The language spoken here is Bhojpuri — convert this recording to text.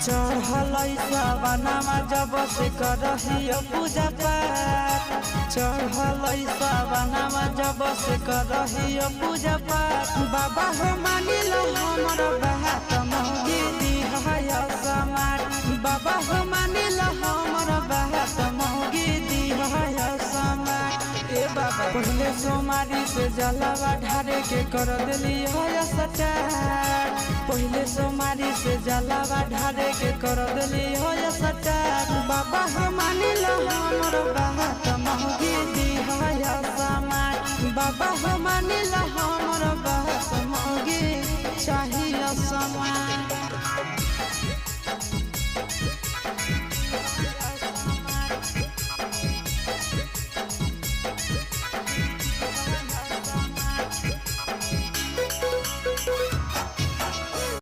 चढ़ल सावनमा जब से करहियो पूजा पाठ। चढ़ल सावनमा जब से करहियो पूजा पाठ। बाबा हो मानिल हमर बात मौगी दिहय समाट। बाबा हो मानिल हमर बात मौगी दिहय समाट। ए बाबा पहले सोमारी से जलवा ढारे के कर दिली है सटार। पहले सोमारी से जलवा ढारे के कर दिली है सटार। बाबा हो मानिल हमर बात मौगी दिहय समाट। बाबा हो मानिल हमर बात मौगी चाहिए समाट।